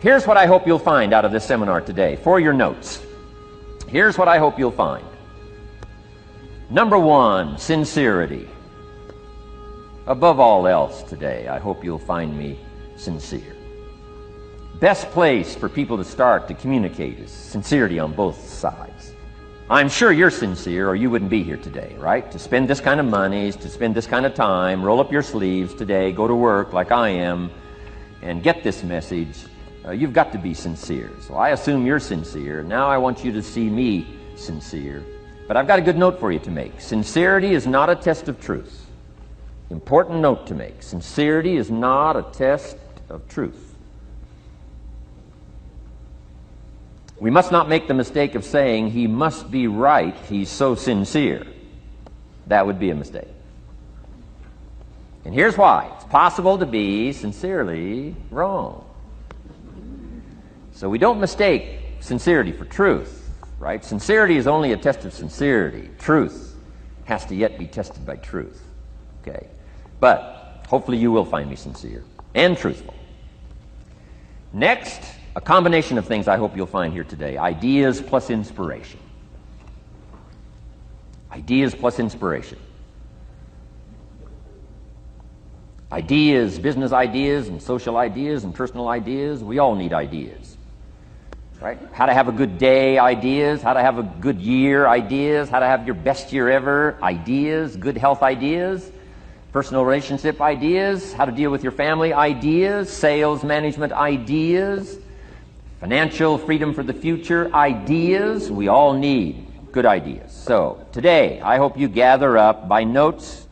Here's what I hope you'll find out of this seminar today for your notes. Here's what I hope you'll find. Number one, sincerity. Above all else today, I hope you'll find me sincere. Best place for people to start to communicate is sincerity on both sides. I'm sure you're sincere or you wouldn't be here today, right? To spend this kind of money, to spend this kind of time, roll up your sleeves today, go to work like I am, and get this message. You've got to be sincere. So I assume you're sincere. Now I want you to see me sincere. But I've got a good note for you to make. Sincerity is not a test of truth. Important note to make. Sincerity is not a test of truth. We must not make the mistake of saying he must be right, he's so sincere. That would be a mistake. And here's why. It's possible to be sincerely wrong. So we don't mistake sincerity for truth, right? Sincerity is only a test of sincerity. Truth has to yet be tested by truth. Okay? But hopefully you will find me sincere and truthful. Next, a combination of things I hope you'll find here today. Ideas plus inspiration. Ideas plus inspiration. Ideas, business ideas and social ideas and personal ideas, we all need ideas. Right? How to have a good day ideas, how to have a good year ideas, how to have your best year ever ideas, good health ideas, personal relationship ideas, how to deal with your family ideas, sales management ideas, financial freedom for the future ideas. We all need good ideas. So today I hope you gather up by notes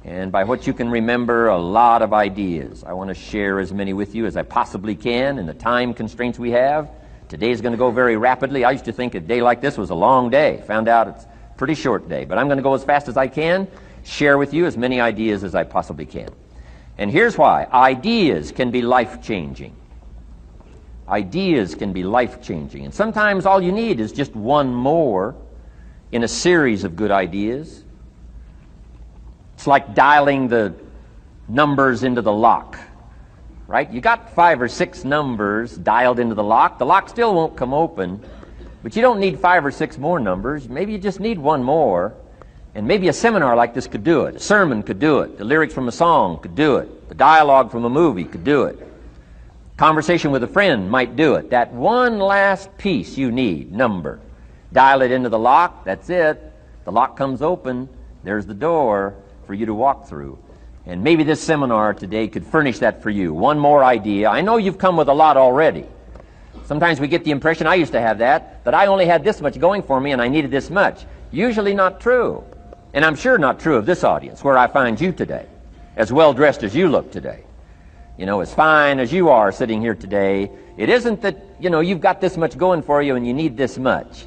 and by what you can remember a lot of ideas. I want to share as many with you as I possibly can in the time constraints we have. Today's going to go very rapidly. I used to think a day like this was a long day. Found out it's a pretty short day. But I'm going to go as fast as I can, share with you as many ideas as I possibly can. And here's why. Ideas can be life-changing. Ideas can be life-changing. And sometimes all you need is just one more in a series of good ideas. It's like dialing the numbers into the lock. Right? You got 5 or 6 numbers dialed into the lock. The lock still won't come open, but you don't need 5 or 6 more numbers. Maybe you just need one more, and maybe a seminar like this could do it. A sermon could do it. The lyrics from a song could do it. The dialogue from a movie could do it. Conversation with a friend might do it. That one last piece you need, number. Dial it into the lock, that's it. The lock comes open, there's the door for you to walk through. And maybe this seminar today could furnish that for you. One more idea. I know you've come with a lot already. Sometimes we get the impression, I used to have that I only had this much going for me and I needed this much. Usually not true. And I'm sure not true of this audience where I find you today, as well dressed as you look today. You know, as fine as you are sitting here today, it isn't that, you've got this much going for you and you need this much.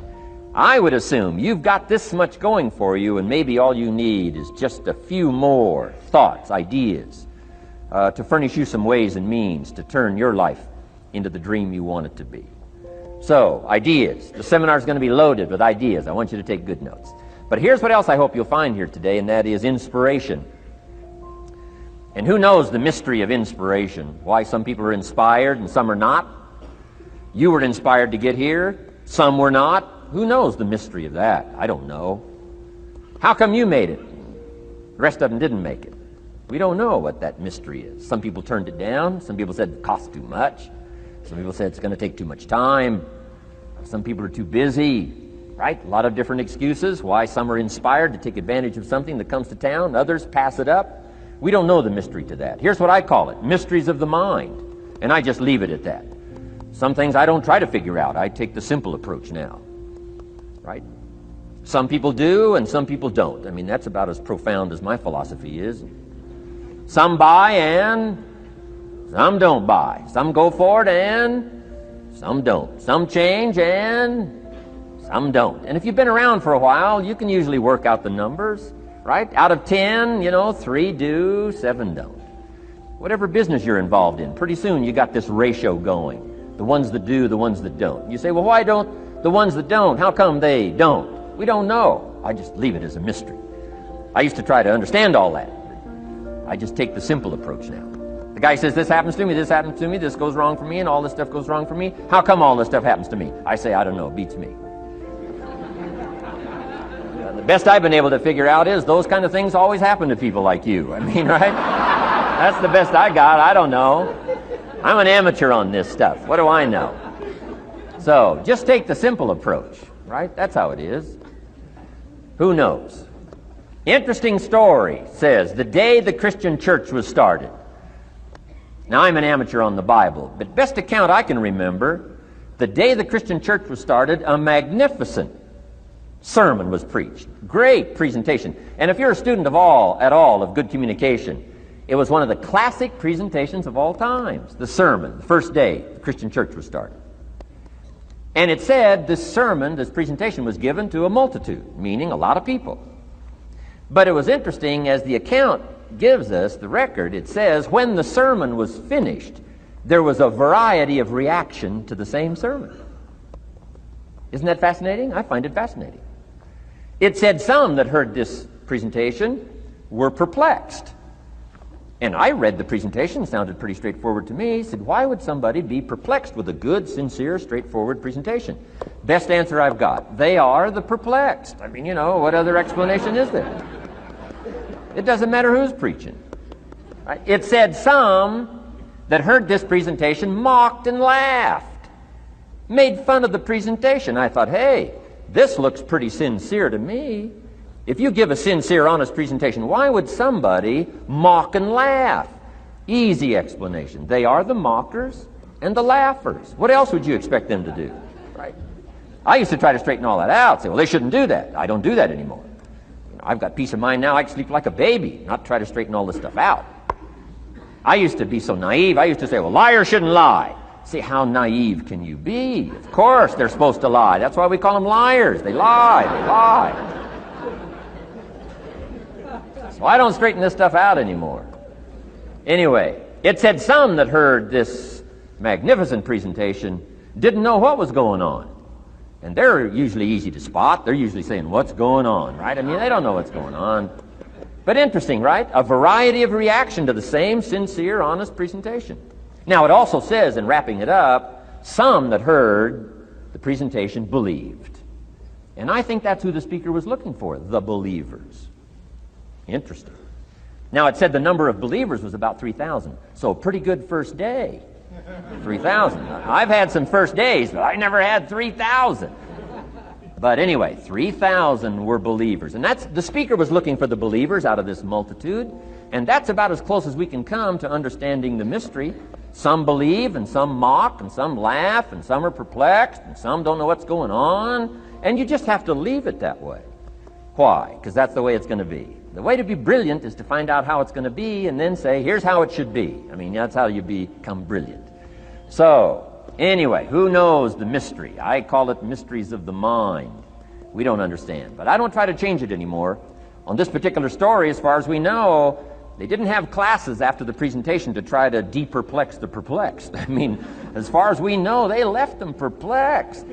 I would assume you've got this much going for you and maybe all you need is just a few more thoughts, ideas, to furnish you some ways and means to turn your life into the dream you want it to be. So, ideas. The seminar is going to be loaded with ideas. I want you to take good notes. But here's what else I hope you'll find here today, and that is inspiration. And who knows the mystery of inspiration? Why some people are inspired and some are not? You were inspired to get here. Some were not. Who knows the mystery of that? I don't know. How come you made it? The rest of them didn't make it. We don't know what that mystery is. Some people turned it down. Some people said it cost too much. Some people said it's going to take too much time. Some people are too busy. Right? A lot of different excuses why some are inspired to take advantage of something that comes to town. Others pass it up. We don't know the mystery to that. Here's what I call it. Mysteries of the mind. And I just leave it at that. Some things I don't try to figure out. I take the simple approach now. Right? Some people do and some people don't. I mean, that's about as profound as my philosophy is. Some buy and some don't buy. Some go for it and some don't. Some change and some don't. And if you've been around for a while, you can usually work out the numbers, right? Out of 10, 3 do, 7 don't. Whatever business you're involved in, pretty soon you got this ratio going. The ones that do, the ones that don't. You say, well, why don't the ones that don't, how come they don't? We don't know. I just leave it as a mystery. I used to try to understand all that. I just take the simple approach now. The guy says, this happens to me, this happens to me, this goes wrong for me, and all this stuff goes wrong for me. How come all this stuff happens to me? I say, I don't know, beats me. The best I've been able to figure out is those kind of things always happen to people like you. I mean, right? That's the best I got. I don't know. I'm an amateur on this stuff. What do I know? So just take the simple approach, right? That's how it is. Who knows? Interesting story says the day the Christian church was started. Now, I'm an amateur on the Bible, but best account I can remember, the day the Christian church was started, a magnificent sermon was preached. Great presentation. And if you're a student at all of good communication, it was one of the classic presentations of all times. The sermon, the first day the Christian church was started. And it said this sermon, this presentation was given to a multitude, meaning a lot of people. But it was interesting, as the account gives us, the record, it says, when the sermon was finished, there was a variety of reaction to the same sermon. Isn't that fascinating? I find it fascinating. It said some that heard this presentation were perplexed. And I read the presentation, sounded pretty straightforward to me. Said, why would somebody be perplexed with a good, sincere, straightforward presentation? Best answer I've got. They are the perplexed. I mean, what other explanation is there? It doesn't matter who's preaching. Right? It said some that heard this presentation mocked and laughed, made fun of the presentation. I thought, hey, this looks pretty sincere to me. If you give a sincere, honest presentation, why would somebody mock and laugh? Easy explanation. They are the mockers and the laughers. What else would you expect them to do? Right? I used to try to straighten all that out. Say, well, they shouldn't do that. I don't do that anymore. I've got peace of mind now. I can sleep like a baby, not try to straighten all this stuff out. I used to be so naive. I used to say, well, liars shouldn't lie. See, how naive can you be? Of course they're supposed to lie. That's why we call them liars. They lie. They lie. So I don't straighten this stuff out anymore. Anyway, it said some that heard this magnificent presentation didn't know what was going on. And they're usually easy to spot. They're usually saying, what's going on, right? I mean, they don't know what's going on. But interesting, right? A variety of reaction to the same sincere, honest presentation. Now, it also says, in wrapping it up, some that heard the presentation believed. And I think that's who the speaker was looking for, the believers. Interesting. Now, it said the number of believers was about 3,000. So a pretty good first day. 3,000. I've had some first days, but I never had 3,000. But anyway, 3,000 were believers. And that's the speaker was looking for the believers out of this multitude. And that's about as close as we can come to understanding the mystery. Some believe, and some mock, and some laugh, and some are perplexed, and some don't know what's going on. And you just have to leave it that way. Why? Because that's the way it's going to be. The way to be brilliant is to find out how it's going to be and then say, here's how it should be. I mean, that's how you become brilliant. So, anyway, who knows the mystery? I call it mysteries of the mind. We don't understand. But I don't try to change it anymore. On this particular story, as far as we know, they didn't have classes after the presentation to try to de-perplex the perplexed. I mean, as far as we know, they left them perplexed.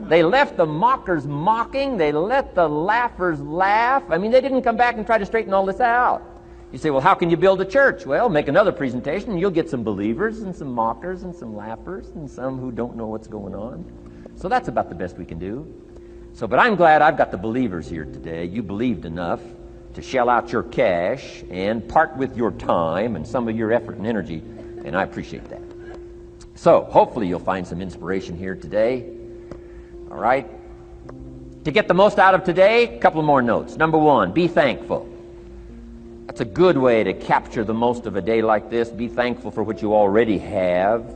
They left the mockers mocking. They let the laughers laugh. I mean, they didn't come back and try to straighten all this out. You say, well, how can you build a church? Well, make another presentation, and you'll get some believers and some mockers and some laughers and some who don't know what's going on. So that's about the best we can do. So, but I'm glad I've got the believers here today. You believed enough to shell out your cash and part with your time and some of your effort and energy, and I appreciate that. So, hopefully you'll find some inspiration here today. All right? To get the most out of today, a couple more notes. Number one, be thankful. That's a good way to capture the most of a day like this. Be thankful for what you already have.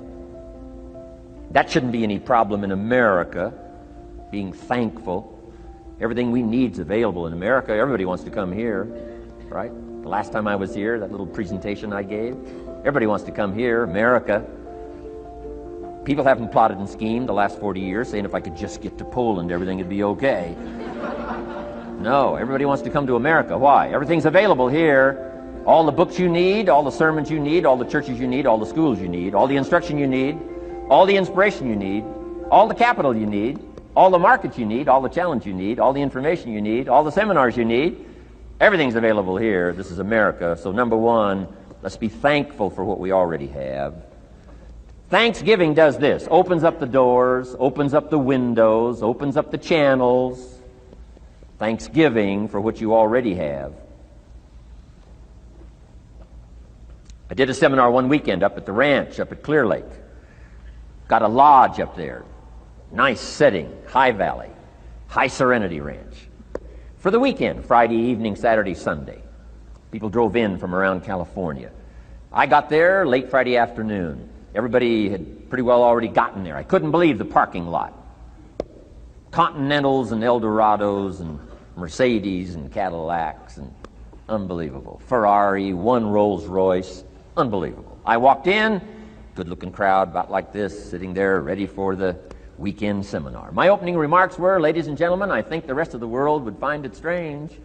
That shouldn't be any problem in America, being thankful. Everything we need is available in America. Everybody wants to come here, right? The last time I was here, that little presentation I gave, everybody wants to come here, America. People haven't plotted and schemed the last 40 years saying if I could just get to Poland, everything would be okay. No, everybody wants to come to America. Why? Everything's available here. All the books you need, all the sermons you need, all the churches you need, all the schools you need, all the instruction you need, all the inspiration you need, all the capital you need, all the markets you need, all the challenge you need, all the information you need, all the seminars you need. Everything's available here. This is America. So number one, Let's be thankful for what we already have. Thanksgiving does this. Opens up the doors, opens up the windows, opens up the channels. Thanksgiving for what you already have. I did a seminar one weekend up at the ranch, up at Clear Lake. Got a lodge up there. Nice setting, high valley, high serenity ranch. For the weekend, Friday evening, Saturday, Sunday. People drove in from around California. I got there late Friday afternoon. Everybody had pretty well already gotten there. I couldn't believe the parking lot. Continentals and Eldorados and Mercedes and Cadillacs and unbelievable. Ferrari, one Rolls Royce, unbelievable. I walked in, good-looking crowd about like this, sitting there ready for the weekend seminar. My opening remarks were, ladies and gentlemen, I think the rest of the world would find it strange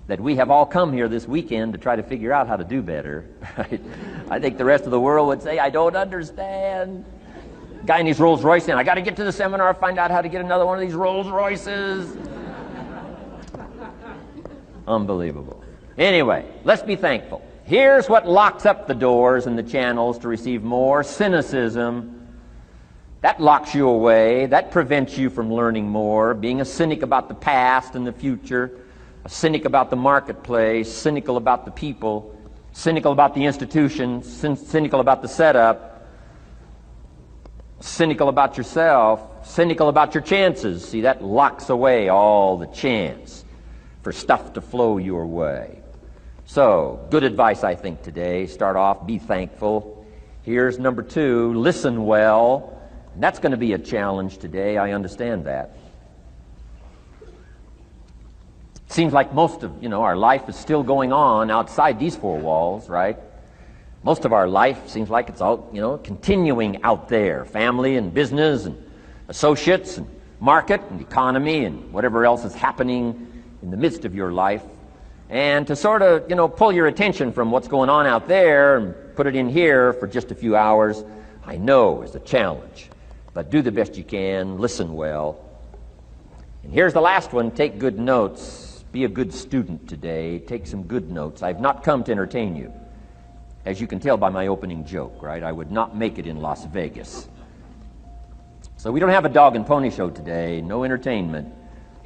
that we have all come here this weekend to try to figure out how to do better. Right? I think the rest of the world would say, I don't understand. Guy in his Rolls Royce, and I got to get to the seminar, find out how to get another one of these Rolls Royces. Unbelievable. Anyway, let's be thankful. Here's what locks up the doors and the channels to receive more: cynicism. That locks you away. That prevents you from learning more. Being a cynic about the past and the future, a cynic about the marketplace, cynical about the people, cynical about the institutions, cynical about the setup, cynical about yourself, cynical about your chances. See, that locks away all the chance for stuff to flow your way. So, good advice, I think, today. Start off, be thankful. Here's number 2, listen well. And that's going to be a challenge today. I understand that. It seems like most of, our life is still going on outside these 4 walls, right? Most of our life seems like it's all, continuing out there. Family and business and associates and market and economy and whatever else is happening in the midst of your life. And to sort of, pull your attention from what's going on out there and put it in here for just a few hours, I know is a challenge. But do the best you can, listen well. And here's the last one: take good notes. Be a good student today. Take some good notes. I've not come to entertain you. As you can tell by my opening joke, right? I would not make it in Las Vegas. So we don't have a dog and pony show today, no entertainment.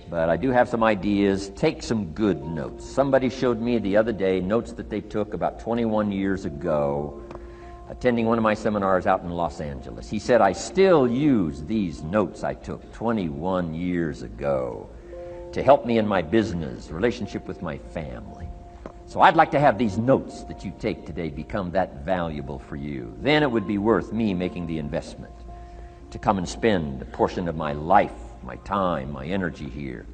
But I do have some ideas. Take some good notes. Somebody showed me the other day notes that they took about 21 years ago, attending one of my seminars out in Los Angeles. He said, I still use these notes I took 21 years ago to help me in my business, relationship with my family. So I'd like to have these notes that you take today become that valuable for you. Then it would be worth me making the investment to come and spend a portion of my life, my time, my energy here.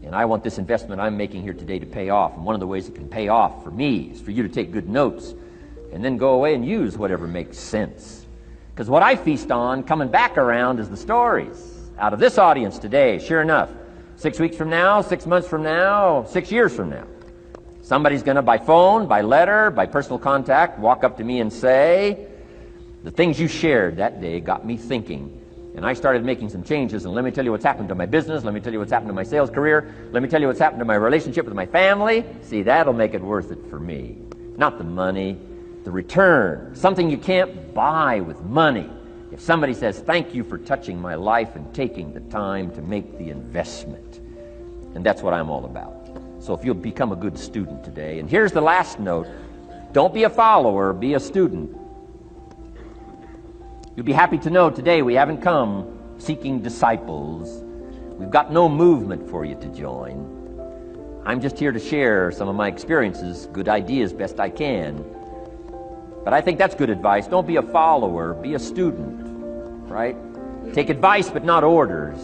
And I want this investment I'm making here today to pay off. And one of the ways it can pay off for me is for you to take good notes and then go away and use whatever makes sense. Because what I feast on coming back around is the stories out of this audience today. Sure enough, 6 weeks from now, 6 months from now, 6 years from now, somebody's going to, by phone, by letter, by personal contact, walk up to me and say, the things you shared that day got me thinking. And I started making some changes, and let me tell you what's happened to my business, let me tell you what's happened to my sales career, let me tell you what's happened to my relationship with my family. See, that'll make it worth it for me. Not the money, the return. Something you can't buy with money. If somebody says, thank you for touching my life and taking the time to make the investment. And that's what I'm all about. So if you'll become a good student today. And here's the last note. Don't be a follower, be a student. You'll be happy to know today we haven't come seeking disciples. We've got no movement for you to join. I'm just here to share some of my experiences, good ideas best I can. But I think that's good advice. Don't be a follower, be a student, right? Take advice but not orders.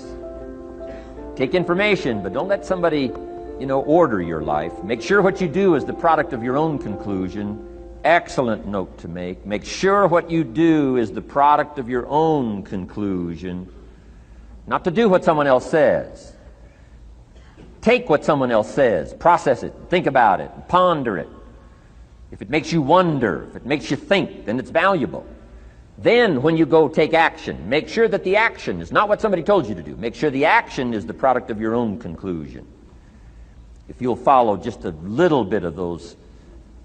Take information, but don't let somebody, order your life. Make sure what you do is the product of your own conclusion. Excellent note to make. Make sure what you do is the product of your own conclusion. Not to do what someone else says. Take what someone else says, process it, think about it, ponder it. If it makes you wonder, if it makes you think, then it's valuable. Then when you go take action, make sure that the action is not what somebody told you to do. Make sure the action is the product of your own conclusion. If you'll follow just a little bit of those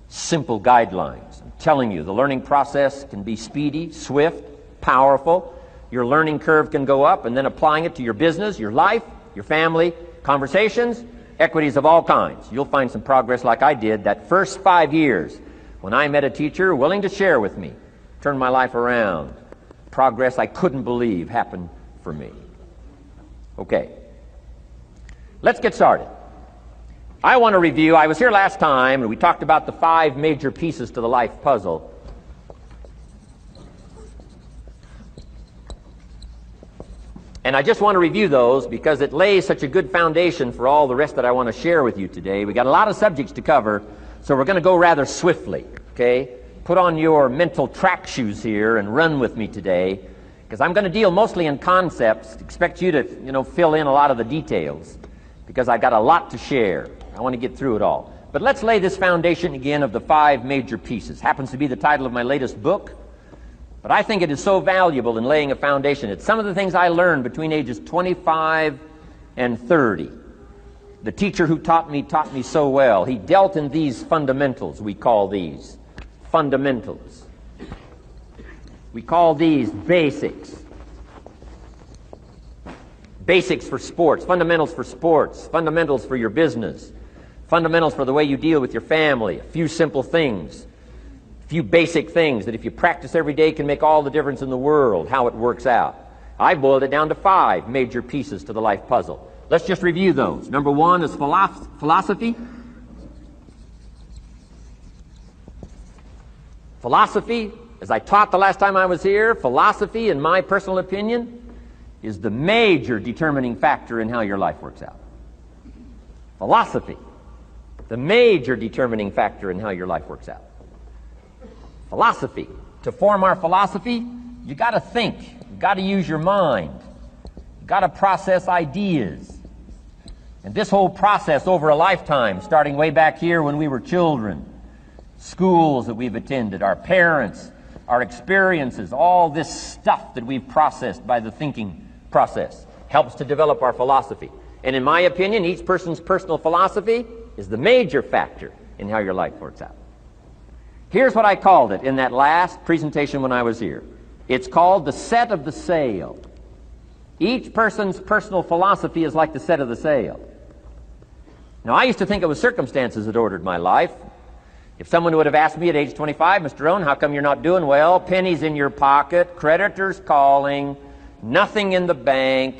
simple guidelines and telling you, the learning process can be speedy, swift, powerful. Your learning curve can go up, and then applying it to your business, your life, your family, conversations, equities of all kinds. You'll find some progress like I did that first 5 years when I met a teacher willing to share with me, turn my life around. Progress I couldn't believe happened for me. Okay, let's get started. I want to review, I was here last time and we talked about the 5 major pieces to the life puzzle. And I just want to review those because it lays such a good foundation for all the rest that I want to share with you today. We got a lot of subjects to cover, so we're going to go rather swiftly, okay? Put on your mental track shoes here and run with me today, because I'm going to deal mostly in concepts. Expect you to, fill in a lot of the details, because I've got a lot to share. I want to get through it all. But let's lay this foundation again of the 5 major pieces. Happens to be the title of my latest book, but I think it is so valuable in laying a foundation. It's some of the things I learned between ages 25 and 30. The teacher who taught me so well. He dealt in these fundamentals, we call these fundamentals. We call these basics. Basics for sports, fundamentals for your business, fundamentals for the way you deal with your family, a few simple things, a few basic things that if you practice every day can make all the difference in the world, how it works out. I boiled it down to 5 major pieces to the life puzzle. Let's just review those. Number 1 is philosophy. Philosophy, as I taught the last time I was here, philosophy, in my personal opinion, is the major determining factor in how your life works out. Philosophy, the major determining factor in how your life works out. Philosophy. To form our philosophy, you got to think. You got to use your mind. You got to process ideas. And this whole process over a lifetime, starting way back here when we were children, schools that we've attended, our parents, our experiences, all this stuff that we've processed by the thinking process helps to develop our philosophy. And in my opinion, each person's personal philosophy is the major factor in how your life works out. Here's what I called it in that last presentation when I was here. It's called the set of the sail. Each person's personal philosophy is like the set of the sail. Now, I used to think it was circumstances that ordered my life. If someone would have asked me at age 25, Mr. Rohn, how come you're not doing well? Pennies in your pocket, creditors calling, nothing in the bank,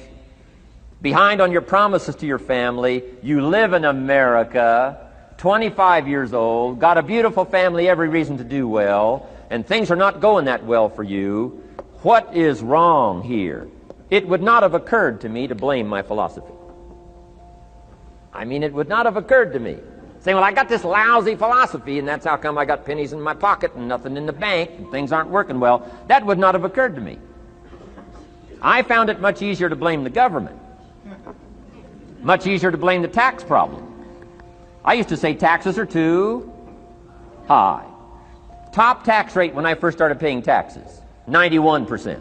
behind on your promises to your family, you live in America, 25 years old, got a beautiful family, every reason to do well, and things are not going that well for you. What is wrong here? It would not have occurred to me to blame my philosophy. I mean, it would not have occurred to me. Saying, well, I got this lousy philosophy, and that's how come I got pennies in my pocket and nothing in the bank, and things aren't working well. That would not have occurred to me. I found it much easier to blame the government. Much easier to blame the tax problem. I used to say taxes are too high. Top tax rate when I first started paying taxes, 91%.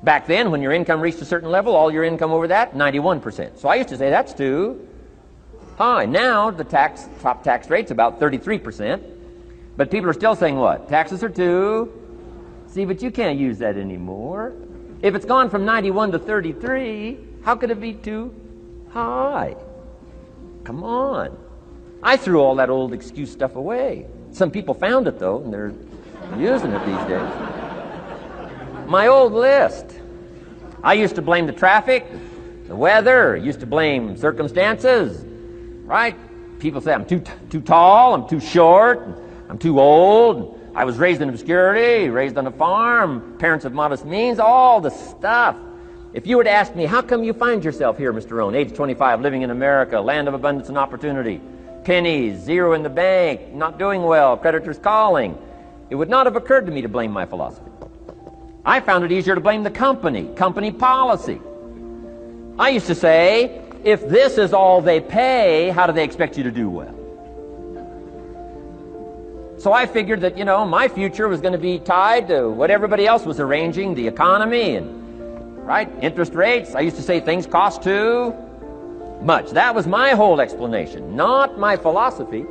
Back then, when your income reached a certain level, all your income over that, 91%. So I used to say that's too high. Now the top tax rate's about 33%. But people are still saying what? Taxes are too. See, but you can't use that anymore. If it's gone from 91 to 33, how could it be too high? Come on. I threw all that old excuse stuff away. Some people found it, though, and they're using it these days. My old list. I used to blame the traffic, the weather, used to blame circumstances, right? People say I'm too tall, I'm too short, I'm too old. I was raised in obscurity, raised on a farm, parents of modest means, all the stuff. If you were to ask me, how come you find yourself here, Mr. Rohn, age 25, living in America, land of abundance and opportunity, pennies, zero in the bank, not doing well, creditors calling, it would not have occurred to me to blame my philosophy. I found it easier to blame the company policy. I used to say, if this is all they pay, how do they expect you to do well? So I figured that, my future was going to be tied to what everybody else was arranging, the economy and, right, interest rates. I used to say things cost too much. That was my whole explanation, not my philosophy.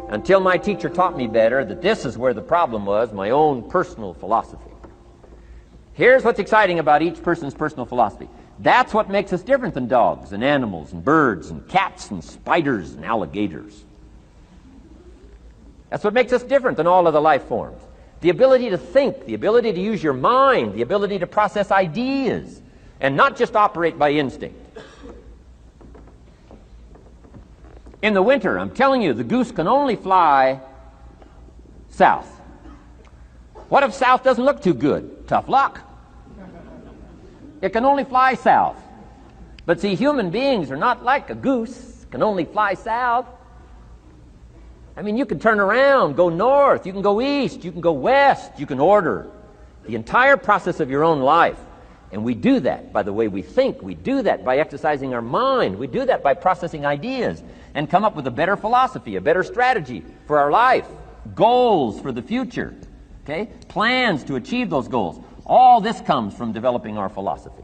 until my teacher taught me better that this is where the problem was, my own personal philosophy. Here's what's exciting about each person's personal philosophy. That's what makes us different than dogs and animals and birds and cats and spiders and alligators. That's what makes us different than all other life forms. The ability to think, the ability to use your mind, the ability to process ideas, and not just operate by instinct. In the winter, I'm telling you, the goose can only fly south. What if south doesn't look too good? Tough luck. It can only fly south. But see, human beings are not like a goose, can only fly south. I mean, you can turn around, go north, you can go east, you can go west, you can order the entire process of your own life. And we do that by the way we think. We do that by exercising our mind. We do that by processing ideas and come up with a better philosophy, a better strategy for our life, goals for the future, okay? Plans to achieve those goals. All this comes from developing our philosophy.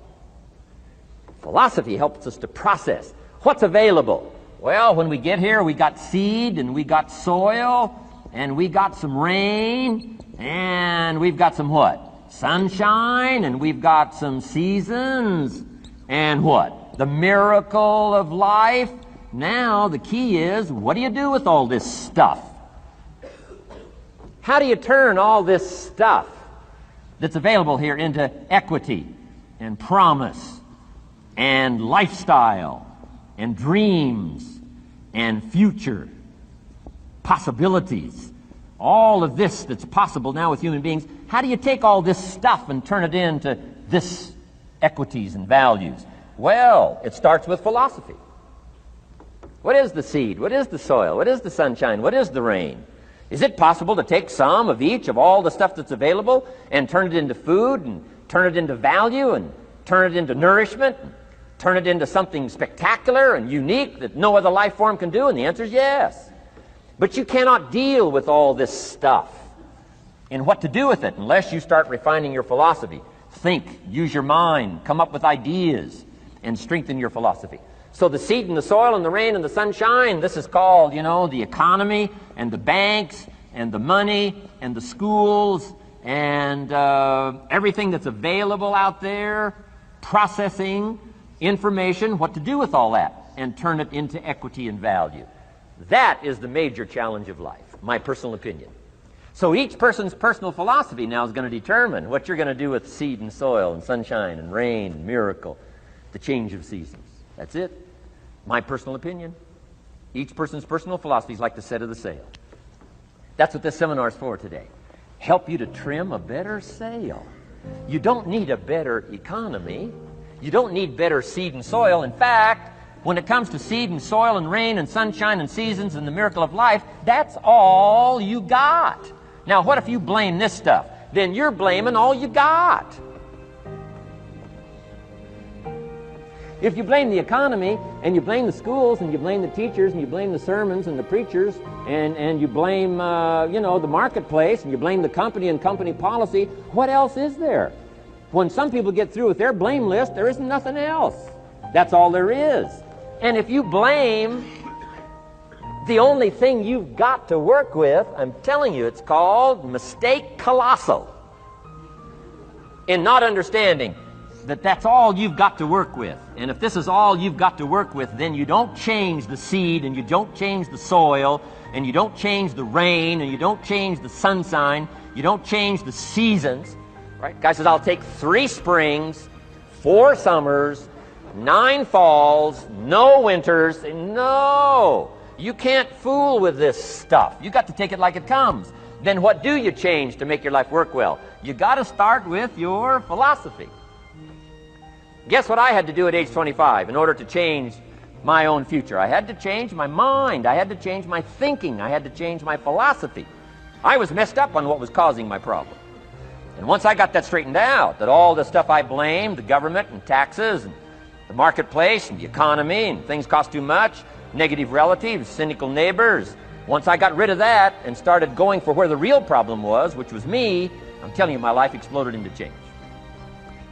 Philosophy helps us to process what's available. Well, when we get here, we got seed, and we got soil, and we got some rain, and we've got some what? Sunshine, and we've got some seasons, and what? The miracle of life. Now, the key is, what do you do with all this stuff? How do you turn all this stuff that's available here into equity and promise and lifestyle and dreams and future possibilities? All of this that's possible now with human beings, how do you take all this stuff and turn it into this equities and values? Well, it starts with philosophy. What is the seed? What is the soil? What is the sunshine? What is the rain? Is it possible to take some of each of all the stuff that's available and turn it into food and turn it into value and turn it into nourishment and turn it into something spectacular and unique that no other life form can do? And the answer is yes. But you cannot deal with all this stuff and what to do with it unless you start refining your philosophy. Think, use your mind, come up with ideas, and strengthen your philosophy. So the seed and the soil and the rain and the sunshine, this is called, the economy and the banks and the money and the schools and everything that's available out there, processing information, what to do with all that, and turn it into equity and value. That is the major challenge of life, my personal opinion. So each person's personal philosophy now is going to determine what you're going to do with seed and soil and sunshine and rain and miracle, the change of seasons. That's it. My personal opinion. Each person's personal philosophy is like the set of the sail. That's what this seminar is for today. Help you to trim a better sail. You don't need a better economy. You don't need better seed and soil. In fact, when it comes to seed and soil and rain and sunshine and seasons and the miracle of life, that's all you got. Now, what if you blame this stuff? Then you're blaming all you got. If you blame the economy, and you blame the schools, and you blame the teachers, and you blame the sermons and the preachers, and you blame, the marketplace, and you blame the company and company policy, what else is there? When some people get through with their blame list, there isn't nothing else. That's all there is. And if you blame the only thing you've got to work with, I'm telling you, it's called mistake colossal. In not understanding that that's all you've got to work with. And if this is all you've got to work with, then you don't change the seed, and you don't change the soil, and you don't change the rain, and you don't change the sunshine, you don't change the seasons. Right? Guy says, I'll take 3 springs, 4 summers, 9 falls, no winters. No, you can't fool with this stuff. You got to take it like it comes. Then what do you change to make your life work well? You got to start with your philosophy. Guess what I had to do at age 25 in order to change my own future? I had to change my mind. I had to change my thinking. I had to change my philosophy. I was messed up on what was causing my problem. And once I got that straightened out, that all the stuff I blamed, the government and taxes and the marketplace and the economy and things cost too much, negative relatives, cynical neighbors, once I got rid of that and started going for where the real problem was, which was me, I'm telling you, my life exploded into change.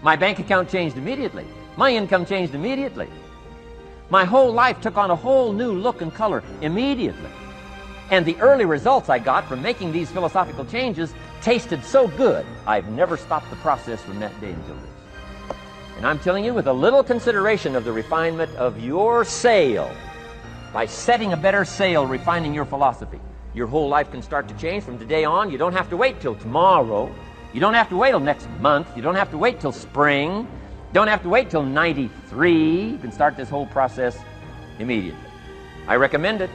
My bank account changed immediately. My income changed immediately. My whole life took on a whole new look and color immediately. And the early results I got from making these philosophical changes tasted so good, I've never stopped the process from that day until this. And I'm telling you, with a little consideration of the refinement of your sail, by setting a better sail, refining your philosophy, your whole life can start to change from today on. You don't have to wait till tomorrow. You don't have to wait till next month. You don't have to wait till spring. You don't have to wait till 93. You can start this whole process immediately. I recommend it.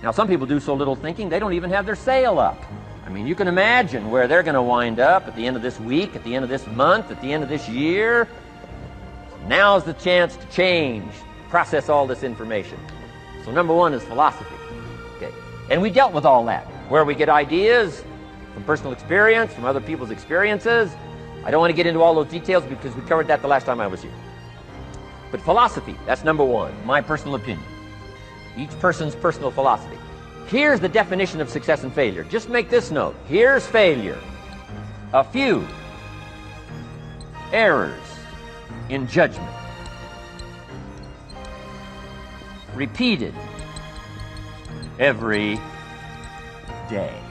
Now, some people do so little thinking, they don't even have their sail up. I mean, you can imagine where they're going to wind up at the end of this week, at the end of this month, at the end of this year. Now's the chance to change, process all this information. So number one is philosophy. Okay. And we dealt with all that, where we get ideas from personal experience, from other people's experiences. I don't want to get into all those details because we covered that the last time I was here. But philosophy, that's number one, my personal opinion. Each person's personal philosophy. Here's the definition of success and failure. Just make this note. Here's failure. A few errors in judgment, repeated every day.